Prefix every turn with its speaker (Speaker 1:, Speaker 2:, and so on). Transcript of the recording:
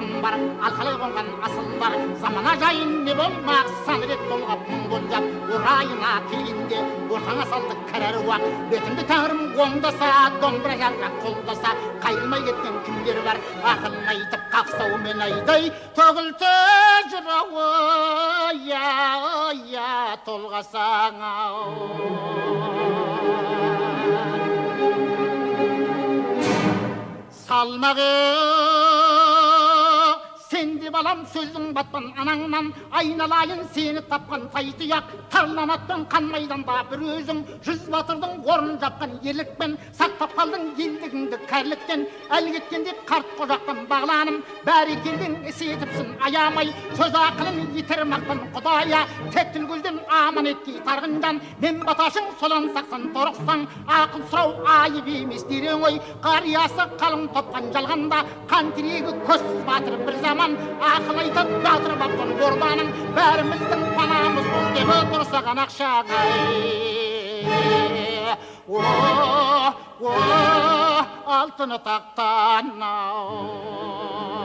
Speaker 1: сын бар, алқалай қонған асыл бар. Замана жайын не болмақ, сан рет толғап мұң болжап, орайына келгенде ортаңа салды кәрі уақ. Бетімді тәңірім оңдаса, домбыра жалға қолдаса, қайырмай кеткен кімдер бар, ақылын айтып қақсаумен айдай төгілті жырауы, я толғасаң ау. Салмағы сенде балам сөздің батпан анаңнан, айналайын сені тапқан тайтұяқ. Тарланаттың қан майданда бір өзің, жүз батырдың орнын жапқан ерлікпен, сақтап қалдың елдігіңді кәрліктен. Әлі кеткенде қарт қожақтан бағланым, бәрі келдің ісі етіпсін аямай. Сөз ақылын етер мақтан құдая, тектіл көзден аман еткей тарғындан. Мен баташың солан сақсан торықсаң, ақыл сұрау айып емес дерең ой. Қариясы қалың топқан жалғанда, қан тірегі көзсіз батыр бір заман. Ақыл айтып батыр бапқан борбаның, бәріміздің панамыз бол деп отырсаған ақшағай. Алтыны тақтан ау.